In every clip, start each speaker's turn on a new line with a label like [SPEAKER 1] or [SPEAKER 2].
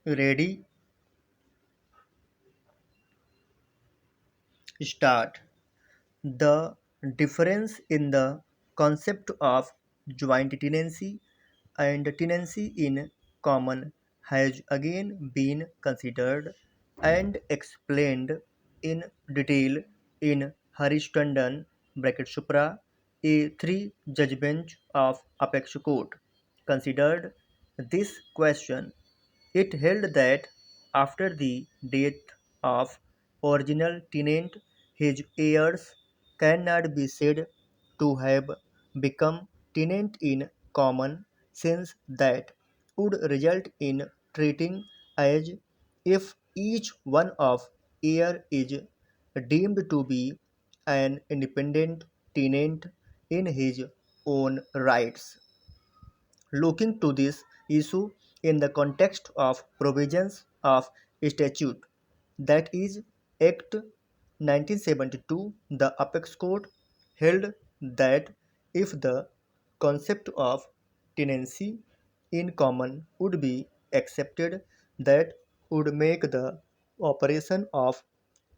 [SPEAKER 1] Ready, start. The difference in the concept of joint tenancy and tenancy in common has again been considered and explained in detail in Harish Tandon (Supra), a three-judge bench of Apex Court, considered this question. It held that after the death of original tenant, his heirs cannot be said to have become tenant in common, since that would result in treating as if each one of heir is deemed to be an independent tenant in his own rights. Looking to this issue in the context of provisions of statute, that is Act 1972, the Apex Court held that if the concept of tenancy in common would be accepted, that would make the operation of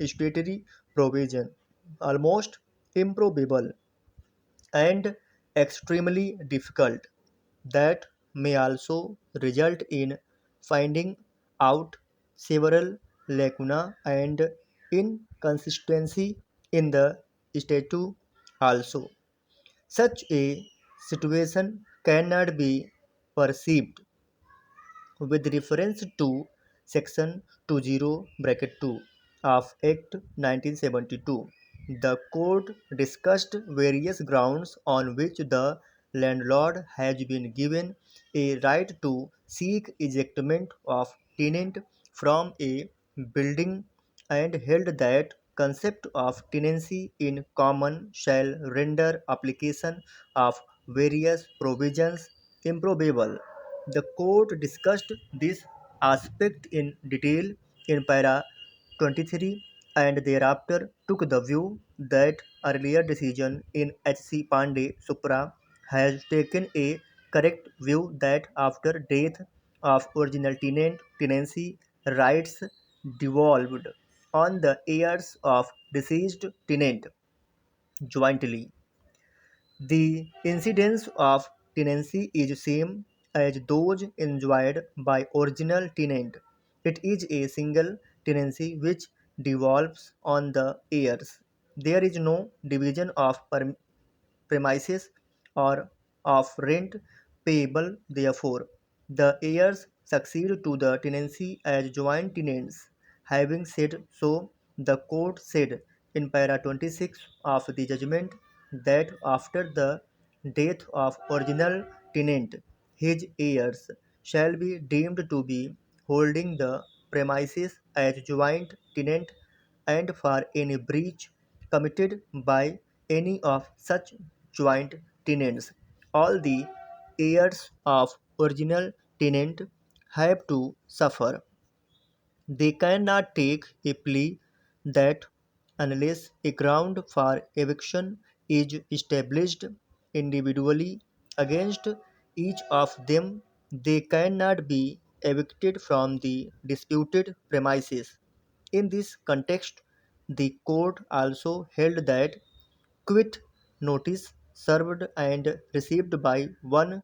[SPEAKER 1] statutory provision almost improbable and extremely difficult. That may also result in finding out several lacuna and inconsistency in the statute also. Such a situation cannot be perceived with reference to section 20(2) of Act 1972. The court discussed various grounds on which the landlord has been given a right to seek ejectment of tenant from a building and held that concept of tenancy in common shall render application of various provisions improbable. The court discussed this aspect in detail in para 23 and thereafter took the view that earlier decision in H.C. Pandey Supra has taken a correct view that after death of original tenant, tenancy rights devolved on the heirs of deceased tenant jointly. The incidence of tenancy is same as those enjoyed by original tenant. It is a single tenancy which devolves on the heirs. There is no division of premises or of rent payable therefore. The heirs succeed to the tenancy as joint tenants. Having said so, the court said in para 26 of the judgment that after the death of original tenant, his heirs shall be deemed to be holding the premises as joint tenant, and for any breach committed by any of such joint tenants, all the heirs of original tenant have to suffer. They cannot take a plea that unless a ground for eviction is established individually against each of them, they cannot be evicted from the disputed premises. In this context, the court also held that quit notice served and received by one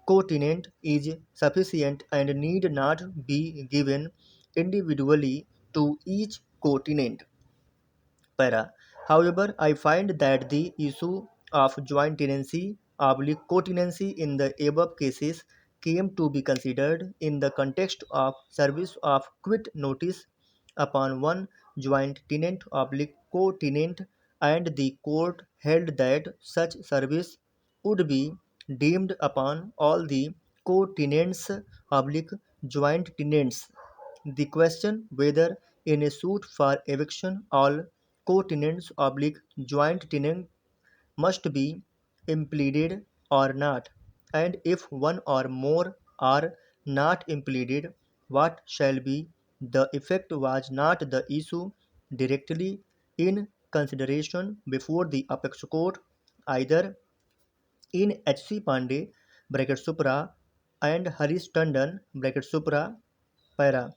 [SPEAKER 1] co-tenant is sufficient and need not be given individually to each co-tenant. Para. However, I find that the issue of joint tenancy oblique co-tenancy in the above cases came to be considered in the context of service of quit notice upon one joint tenant oblique co-tenant, and the court held that such service would be deemed upon all the co-tenants oblique joint tenants. The question whether in a suit for eviction all co-tenants oblique joint tenant must be impleaded or not, and if one or more are not impleaded, what shall be the effect was not the issue directly in consideration before the apex court either in H.C. Pandey (Supra) and Harish Tandon (Supra) Para.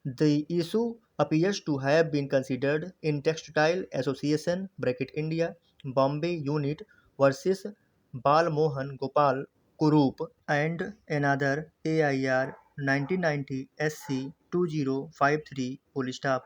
[SPEAKER 1] The issue appears to have been considered in Textile Association (India) Bombay Unit versus Balmohan Gopal Kurup and another AIR 1990 SC 2053 Full Stop.